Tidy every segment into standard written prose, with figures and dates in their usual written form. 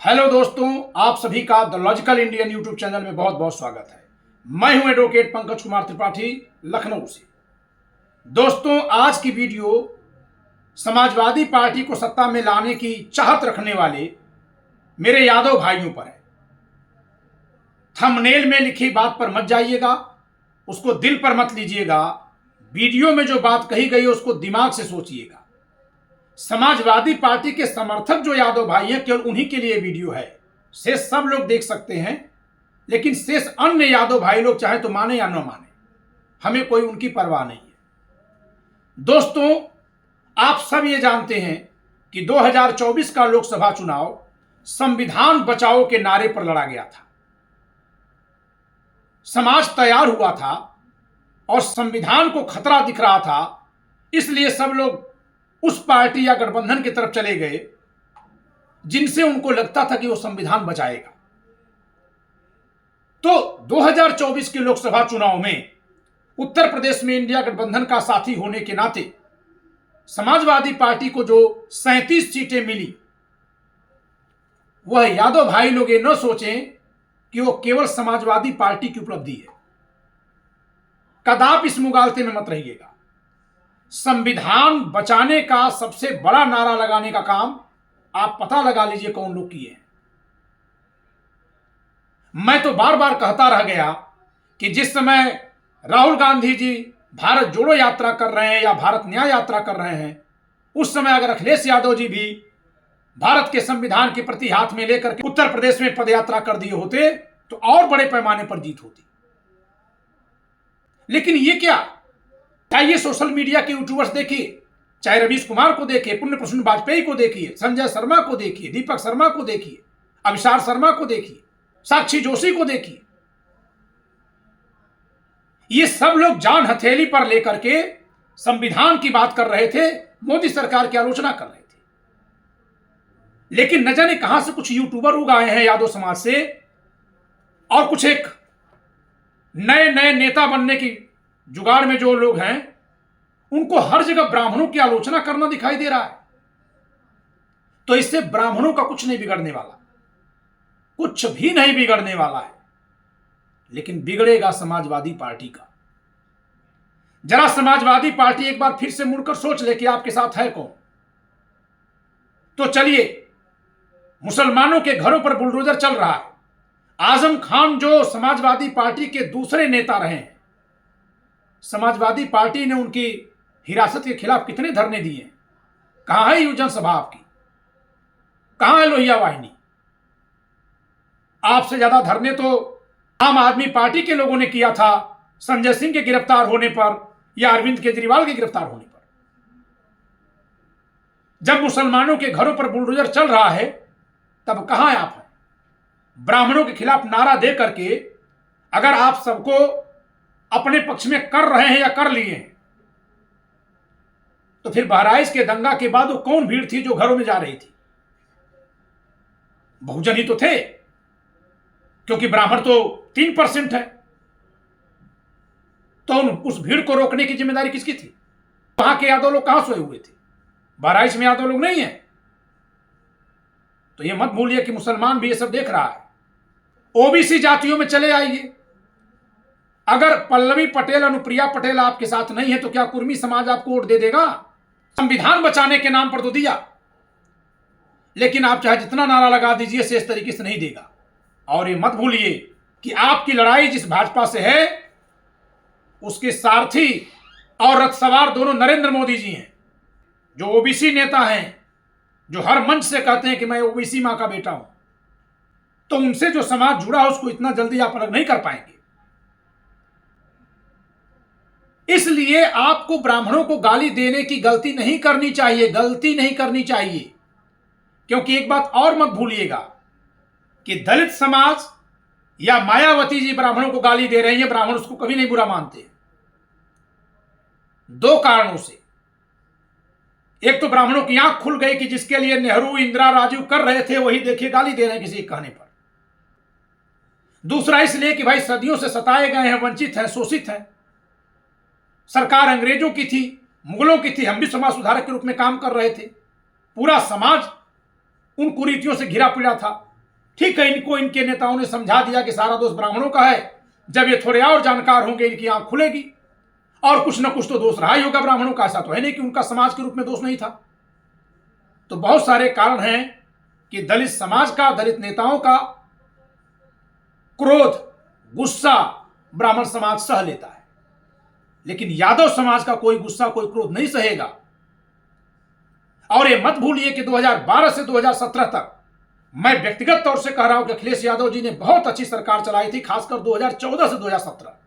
Hello दोस्तों, आप सभी का the logical Indian YouTube channel में बहुत बहुत स्वागत है। मैं हूं एडवोकेट पंकज कुमार त्रिपाठी, लखनऊ से। दोस्तों, आज की वीडियो समाजवादी पार्टी को सत्ता में लाने की चाहत रखने वाले मेरे यादव भाइयों पर है। थंबनेल में लिखी बात पर मत जाइएगा, उसको दिल पर मत लीजिएगा। वीडियो में जो बात कही गई है उसको दिमाग से सोचिएगा। समाजवादी पार्टी के समर्थक जो यादव भाई हैं, केवल उन्हीं के लिए वीडियो है। शेष सब लोग देख सकते हैं, लेकिन शेष अन्य यादव भाई लोग चाहे तो माने या न माने, हमें कोई उनकी परवाह नहीं है। दोस्तों, आप सब ये जानते हैं कि 2024 का लोकसभा चुनाव संविधान बचाओ के नारे पर लड़ा गया था। समाज तैयार हुआ था और संविधान को खतरा दिख रहा था, इसलिए सब लोग उस पार्टी या गठबंधन की तरफ चले गए जिनसे उनको लगता था कि वो संविधान बचाएगा। तो 2024 के लोकसभा चुनाव में उत्तर प्रदेश में इंडिया गठबंधन का साथी होने के नाते समाजवादी पार्टी को जो 37 सीटें मिली, वह यादव भाई लोग ये न सोचें कि वो केवल समाजवादी पार्टी की उपलब्धि है। कदापि इस मुगालते में मत रहिएगा। संविधान बचाने का सबसे बड़ा नारा लगाने का काम आप पता लगा लीजिए कौन लोग किए हैं। मैं तो बार बार कहता रह गया कि जिस समय राहुल गांधी जी भारत जोड़ो यात्रा कर रहे हैं या भारत न्याय यात्रा कर रहे हैं, उस समय अगर अखिलेश यादव जी भी भारत के संविधान के प्रति हाथ में लेकर के उत्तर प्रदेश में पदयात्रा कर दिए होते तो और बड़े पैमाने पर जीत होती। लेकिन ये क्या, चाहे सोशल मीडिया के यूट्यूबर्स देखिए, चाहे रवीश कुमार को देखिए, पुण्य प्रसून वाजपेयी को देखिए, संजय शर्मा को देखिए, दीपक शर्मा को देखिए, अभिसार शर्मा को देखिए, साक्षी जोशी को देखिए, ये सब लोग जान हथेली पर लेकर के संविधान की बात कर रहे थे, मोदी सरकार की आलोचना कर रहे थे। लेकिन न जाने कहां से कुछ यूट्यूबर उग आए हैं यादव समाज से, और कुछ एक नए नए नेता बनने की जुगाड़ में जो लोग हैं, उनको हर जगह ब्राह्मणों की आलोचना करना दिखाई दे रहा है। तो इससे ब्राह्मणों का कुछ नहीं बिगड़ने वाला, कुछ भी नहीं बिगड़ने वाला है, लेकिन बिगड़ेगा समाजवादी पार्टी का। जरा समाजवादी पार्टी एक बार फिर से मुड़कर सोच ले कि आपके साथ है कौन। तो चलिए, मुसलमानों के घरों पर बुलडोजर चल रहा है। आजम खान जो समाजवादी पार्टी के दूसरे नेता रहे हैं, समाजवादी पार्टी ने उनकी हिरासत के खिलाफ कितने धरने दिए। कहां है युवा जनसभा आपकी, कहां है लोहिया वाहिनी? आपसे ज्यादा धरने तो आम आदमी पार्टी के लोगों ने किया था संजय सिंह के गिरफ्तार होने पर या अरविंद केजरीवाल के गिरफ्तार होने पर। जब मुसलमानों के घरों पर बुलडोजर चल रहा है, तब कहां आप हैं? ब्राह्मणों के खिलाफ नारा दे करके अगर आप सबको अपने पक्ष में कर रहे हैं या कर लिए हैं, तो फिर बहराइच के दंगा के बाद वो कौन भीड़ थी जो घरों में जा रही थी? बहुजन ही तो थे, क्योंकि ब्राह्मण तो 3% है। तो उस भीड़ को रोकने की जिम्मेदारी किसकी थी? वहां के यादव लोग कहां सोए हुए थे? बहराइच में यादव लोग नहीं है। तो यह मत भूलिए कि मुसलमान भी ये सब देख रहा है। ओबीसी जातियों में चले आइए। अगर पल्लवी पटेल, अनुप्रिया पटेल आपके साथ नहीं है, तो क्या कुर्मी समाज आपको वोट दे देगा? संविधान बचाने के नाम पर तो दिया, लेकिन आप चाहे जितना नारा लगा दीजिए, से इस तरीके से नहीं देगा। और ये मत भूलिए कि आपकी लड़ाई जिस भाजपा से है, उसके सारथी और रथ सवार दोनों नरेंद्र मोदी जी हैं, जो ओबीसी नेता हैं, जो हर मंच से कहते हैं कि मैं ओबीसी मां का बेटा हूं। तो उनसे जो समाज जुड़ा है, उसको इतना जल्दी आप अलग नहीं कर पाएंगे। इसलिए आपको ब्राह्मणों को गाली देने की गलती नहीं करनी चाहिए, गलती नहीं करनी चाहिए। क्योंकि एक बात और मत भूलिएगा कि दलित समाज या मायावती जी ब्राह्मणों को गाली दे रहे हैं, ब्राह्मण उसको कभी नहीं बुरा मानते। दो कारणों से। एक तो ब्राह्मणों की आंख खुल गई कि जिसके लिए नेहरू, इंदिरा, राजीव कर रहे थे, वही देखिए गाली दे रहे हैं किसी के कहने पर। दूसरा इसलिए कि भाई सदियों से सताए गए हैं, वंचित हैं, शोषित हैं। सरकार अंग्रेजों की थी, मुगलों की थी, हम भी समाज सुधारक के रूप में काम कर रहे थे। पूरा समाज उन कुरीतियों से घिरा पीड़ा था। ठीक है, इनको इनके नेताओं ने समझा दिया कि सारा दोष ब्राह्मणों का है। जब ये थोड़े और जानकार होंगे इनकी आंख खुलेगी और कुछ ना कुछ तो दोष रहा ही होगा ब्राह्मणों का। ऐसा तो है नहीं कि उनका समाज के रूप में दोष नहीं था। तो बहुत सारे कारण हैं कि दलित समाज का, दलित नेताओं का क्रोध, गुस्सा ब्राह्मण समाज सह लेता है, लेकिन यादव समाज का कोई गुस्सा, कोई क्रोध नहीं सहेगा। और ये मत भूलिए कि 2012 से 2017 तक मैं व्यक्तिगत तौर से कह रहा हूं कि अखिलेश यादव जी ने बहुत अच्छी सरकार चलाई थी, खासकर 2014 से 2017,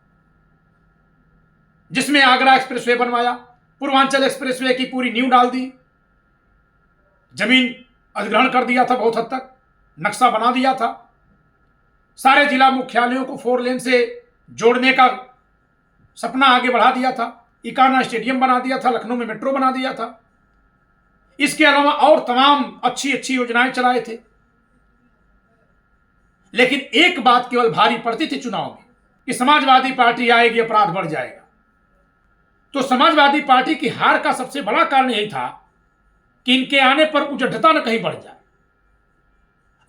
जिसमें आगरा एक्सप्रेसवे बनवाया, पूर्वांचल एक्सप्रेसवे की पूरी नींव डाल दी, जमीन अधिग्रहण कर दिया था, बहुत हद तक नक्शा बना दिया था, सारे जिला मुख्यालयों को 4 लेन से जोड़ने का सपना आगे बढ़ा दिया था, इकाना स्टेडियम बना दिया था, लखनऊ में मेट्रो बना दिया था। इसके अलावा और तमाम अच्छी अच्छी योजनाएं चलाए थे। लेकिन एक बात केवल भारी पड़ती थी चुनाव में कि समाजवादी पार्टी आएगी, अपराध बढ़ जाएगा। तो समाजवादी पार्टी की हार का सबसे बड़ा कारण यही था कि इनके आने पर उजड़ता न कहीं बढ़ जाए।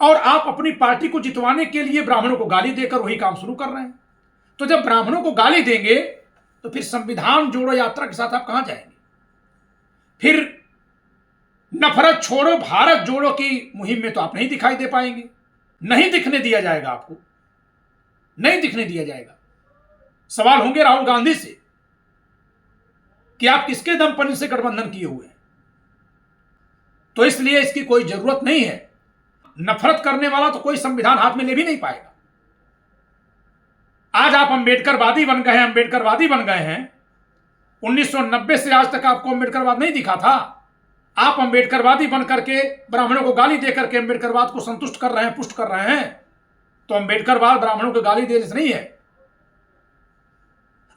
और आप अपनी पार्टी को जितवाने के लिए ब्राह्मणों को गाली देकर वही काम शुरू कर रहे हैं। तो जब ब्राह्मणों को गाली देंगे तो फिर संविधान जोड़ो यात्रा के साथ आप कहां जाएंगे? फिर नफरत छोड़ो भारत जोड़ो की मुहिम में तो आप नहीं दिखाई दे पाएंगे, नहीं दिखने दिया जाएगा, आपको नहीं दिखने दिया जाएगा। सवाल होंगे राहुल गांधी से कि आप किसके दम पर इनसे गठबंधन किए हुए हैं। तो इसलिए इसकी कोई जरूरत नहीं है। नफरत करने वाला तो कोई संविधान हाथ में ले भी नहीं पाएगा। आज आप अंबेडकरवादी बन गए हैं, अंबेडकरवादी बन गए हैं। 1990 से आज तक आपको अंबेडकरवाद नहीं दिखा था। आप अंबेडकरवादी बन करके ब्राह्मणों को गाली दे करके अंबेडकरवाद को संतुष्ट कर रहे हैं, पुष्ट कर रहे हैं। तो अंबेडकरवाद ब्राह्मणों को गाली देने से नहीं है।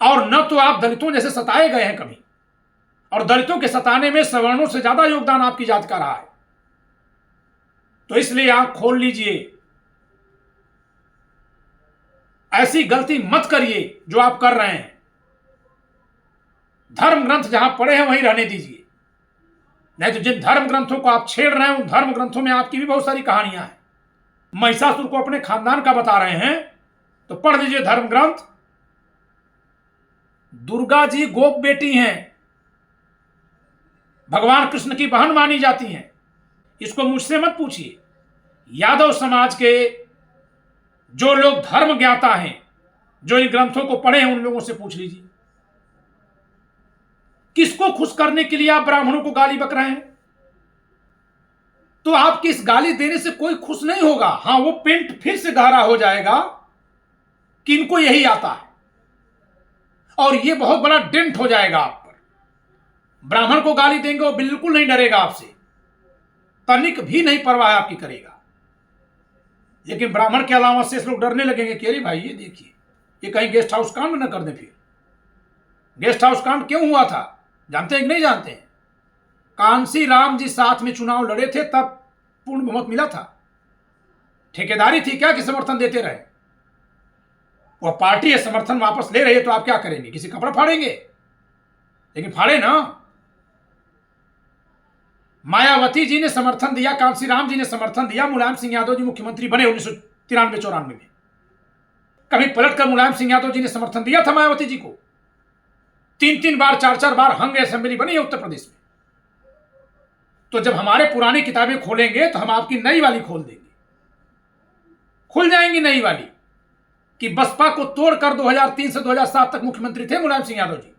और न तो आप दलितों जैसे सताए गए हैं कभी, और दलितों के सताने में सवर्णों से ज्यादा योगदान आपकी जात का रहा है। तो इसलिए आंख खोल लीजिए, ऐसी गलती मत करिए जो आप कर रहे हैं। धर्म ग्रंथ जहां पढ़े हैं वहीं रहने दीजिए, नहीं तो जिन धर्म ग्रंथों को आप छेड़ रहे हैं उन धर्म ग्रंथों में आपकी भी बहुत सारी कहानियां हैं। महिषासुर को अपने खानदान का बता रहे हैं तो पढ़ लीजिए धर्म ग्रंथ। दुर्गा जी गोप बेटी हैं, भगवान कृष्ण की बहन मानी जाती हैं। इसको मुझसे मत पूछिए, यादव समाज के जो लोग धर्म ज्ञाता हैं, जो इन ग्रंथों को पढ़े हैं, उन लोगों से पूछ लीजिए। किसको खुश करने के लिए आप ब्राह्मणों को गाली बक रहे हैं? तो आपकी इस गाली देने से कोई खुश नहीं होगा। हां, वो पेंट फिर से गहरा हो जाएगा कि इनको यही आता है, और ये बहुत बड़ा डेंट हो जाएगा आप पर। ब्राह्मण को गाली देंगे वो बिल्कुल नहीं डरेगा आपसे, तनिक भी नहीं परवाह आपकी करेगा। लेकिन ब्राह्मण के अलावा शेष लोग डरने लगेंगे कि अरे भाई ये देखिए, ये कहीं गेस्ट हाउस कांड न कर दे। फिर गेस्ट हाउस कांड क्यों हुआ था जानते हैं कि नहीं जानते हैं? कांसी राम जी साथ में चुनाव लड़े थे, तब पूर्ण बहुमत मिला था। ठेकेदारी थी क्या कि समर्थन देते रहे? वह पार्टी है, समर्थन वापस ले रही है, तो आप क्या करेंगे? किसी कपड़ा फाड़ेंगे? लेकिन फाड़े ना। मायावती जी ने समर्थन दिया, कांसी राम जी ने समर्थन दिया, मुलायम सिंह यादव जी मुख्यमंत्री बने 1993-94 में। कभी पलटकर मुलायम सिंह यादव जी ने समर्थन दिया था मायावती जी को? 3-3 बार 4-4 बार हंग असेंबली बनी है उत्तर प्रदेश में। तो जब हमारे पुरानी किताबें खोलेंगे तो हम आपकी नई वाली खोल देंगे। खुल जाएंगी नई वाली कि बसपा को तोड़कर 2003 से 2007 तक मुख्यमंत्री थे मुलायम सिंह यादव जी,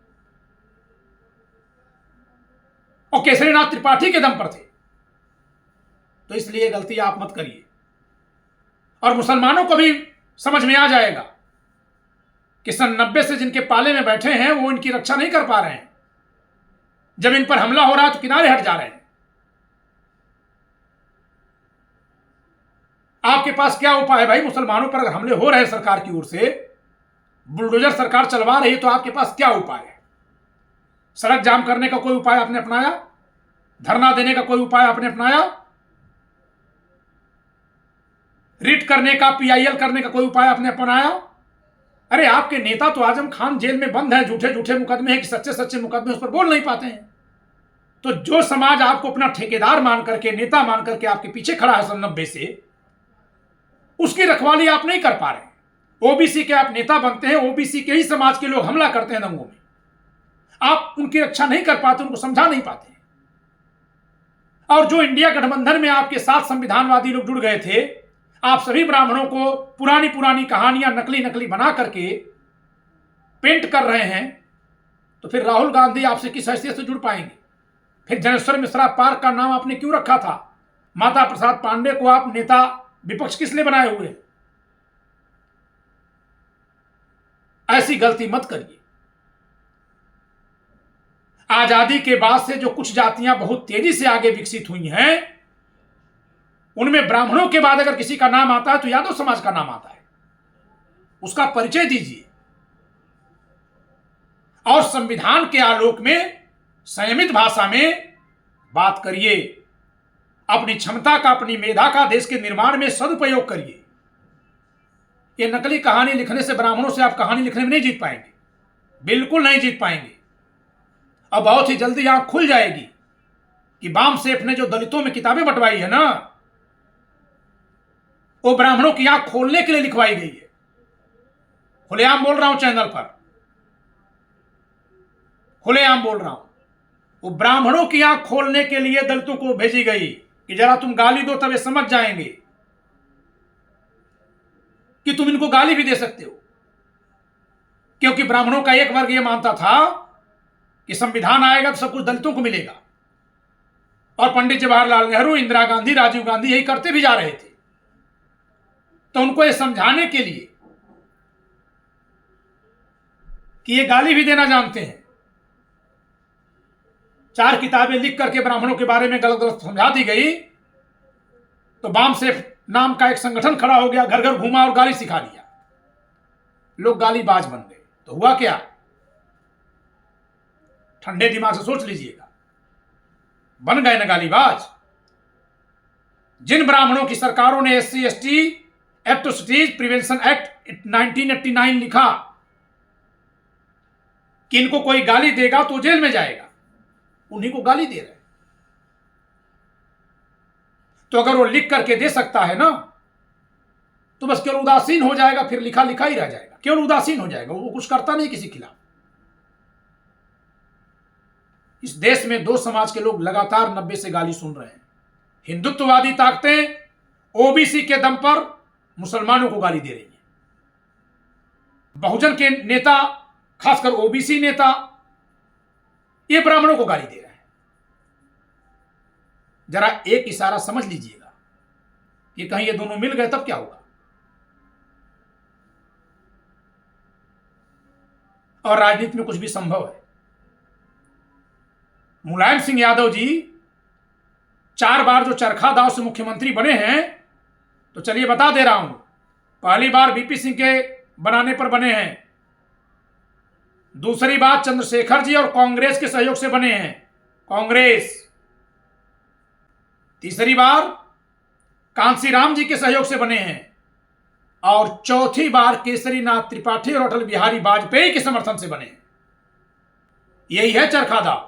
और केसरीनाथ त्रिपाठी के दम पर थे। तो इसलिए गलती आप मत करिए। और मुसलमानों को भी समझ में आ जाएगा कि सन 90 से जिनके पाले में बैठे हैं वो इनकी रक्षा नहीं कर पा रहे हैं। जब इन पर हमला हो रहा है तो किनारे हट जा रहे हैं। आपके पास क्या उपाय है भाई? मुसलमानों पर अगर हमले हो रहे हैं सरकार की ओर से, बुलडोजर सरकार चलवा रही है, तो आपके पास क्या उपाय है? सड़क जाम करने का कोई उपाय आपने अपनाया? धरना देने का कोई उपाय आपने अपनाया? रिट करने का, PIL करने का कोई उपाय आपने अपनाया? अरे आपके नेता तो आजम खान जेल में बंद है, झूठे झूठे मुकदमे हैं कि सच्चे सच्चे मुकदमे, उस पर बोल नहीं पाते हैं। तो जो समाज आपको अपना ठेकेदार मान करके, नेता मान करके आपके पीछे खड़ा है सन 90 से, उसकी रखवाली आप नहीं कर पा रहे हैं। ओबीसी के आप नेता बनते हैं, ओबीसी के ही समाज के लोग हमला करते हैं दंगों में, आप उनकी रक्षा नहीं कर पाते, उनको समझा नहीं पाते। और जो इंडिया गठबंधन में आपके साथ संविधानवादी लोग जुड़ गए थे, आप सभी ब्राह्मणों को पुरानी पुरानी कहानियां नकली नकली बना करके पेंट कर रहे हैं, तो फिर राहुल गांधी आपसे किस हैसियत से जुड़ पाएंगे? फिर जनेश्वर मिश्रा पार्क का नाम आपने क्यों रखा था? माता प्रसाद पांडे को आप नेता विपक्ष किस लिए बनाए हुए? ऐसी गलती मत करिए। आजादी के बाद से जो कुछ जातियां बहुत तेजी से आगे विकसित हुई हैं, उनमें ब्राह्मणों के बाद अगर किसी का नाम आता है तो यादव समाज का नाम आता है। उसका परिचय दीजिए और संविधान के आलोक में संयमित भाषा में बात करिए। अपनी क्षमता का, अपनी मेधा का देश के निर्माण में सदुपयोग करिए। ये नकली कहानी लिखने से, ब्राह्मणों से आप कहानी लिखने में नहीं जीत पाएंगे, बिल्कुल नहीं जीत पाएंगे। अब बहुत ही जल्दी आंख खुल जाएगी कि बामसेफ ने जो दलितों में किताबें बंटवाई है ना, वो ब्राह्मणों की आंख खोलने के लिए लिखवाई गई है। खुलेआम बोल रहा हूं चैनल पर, खुलेआम बोल रहा हूं। वो ब्राह्मणों की आंख खोलने के लिए दलितों को भेजी गई कि जरा तुम गाली दो, तब ये समझ जाएंगे कि तुम इनको गाली भी दे सकते हो। क्योंकि ब्राह्मणों का एक वर्ग ये मानता था कि संविधान आएगा तो सब कुछ दलितों को मिलेगा, और पंडित जवाहरलाल नेहरू, इंदिरा गांधी, राजीव गांधी यही करते भी जा रहे थे। तो उनको यह समझाने के लिए कि ये गाली भी देना जानते हैं, 4 किताबें लिख करके ब्राह्मणों के बारे में गलत गलत समझा दी गई। तो बामसेफ नाम का एक संगठन खड़ा हो गया, घर घर घूमा और गाली सिखा दिया। लोग गालीबाज बन गए। तो हुआ क्या? ठंडे दिमाग से सोच लीजिएगा, बन गए ना गालीबाज। जिन ब्राह्मणों की सरकारों ने SC ST atrocities prevention act 1989 लिखा कि इनको कोई गाली देगा तो जेल में जाएगा, उन्हीं को गाली दे रहे हैं। तो अगर वो लिख करके दे सकता है ना, तो बस केवल उदासीन हो जाएगा, फिर लिखा लिखा ही रह जाएगा, केवल उदासीन हो जाएगा, वो कुछ करता नहीं किसी खिलाफ। इस देश में 2 समाज के लोग लगातार 90 से गाली सुन रहे हैं। हिंदुत्ववादी ताकतें ओबीसी के दम पर मुसलमानों को गाली दे रही हैं। बहुजन के नेता, खासकर ओबीसी नेता, ये ब्राह्मणों को गाली दे रहे हैं। जरा एक इशारा समझ लीजिएगा कि कहीं ये दोनों मिल गए तब क्या होगा। और राजनीति में कुछ भी संभव है। मुलायम सिंह यादव जी 4 बार जो चरखा दाव से मुख्यमंत्री बने हैं, तो चलिए बता दे रहा हूं, पहली बार बीपी सिंह के बनाने पर बने हैं, दूसरी बार चंद्रशेखर जी और कांग्रेस के सहयोग से बने हैं, कांग्रेस, तीसरी बार कांसीराम जी के सहयोग से बने हैं, और चौथी बार केसरीनाथ त्रिपाठी और अटल बिहारी वाजपेयी के समर्थन से बने हैं। यही है चरखा दाव।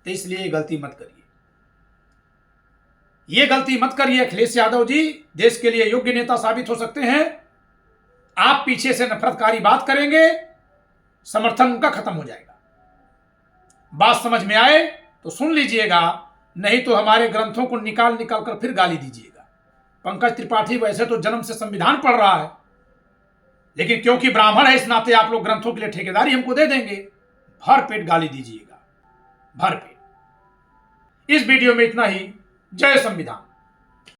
तो इसलिए गलती मत करिए, ये गलती मत करिए। अखिलेश यादव जी देश के लिए योग्य नेता साबित हो सकते हैं। आप पीछे से नफरतकारी बात करेंगे, समर्थन उनका खत्म हो जाएगा। बात समझ में आए तो सुन लीजिएगा, नहीं तो हमारे ग्रंथों को निकाल निकाल कर फिर गाली दीजिएगा। पंकज त्रिपाठी वैसे तो जन्म से संविधान पढ़ रहा है, लेकिन क्योंकि ब्राह्मण है इस नाते आप लोग ग्रंथों के लिए ठेकेदारी हमको दे देंगे। भर पेट गाली दीजिएगा, भर पेट। इस वीडियो में इतना ही। जय संविधान।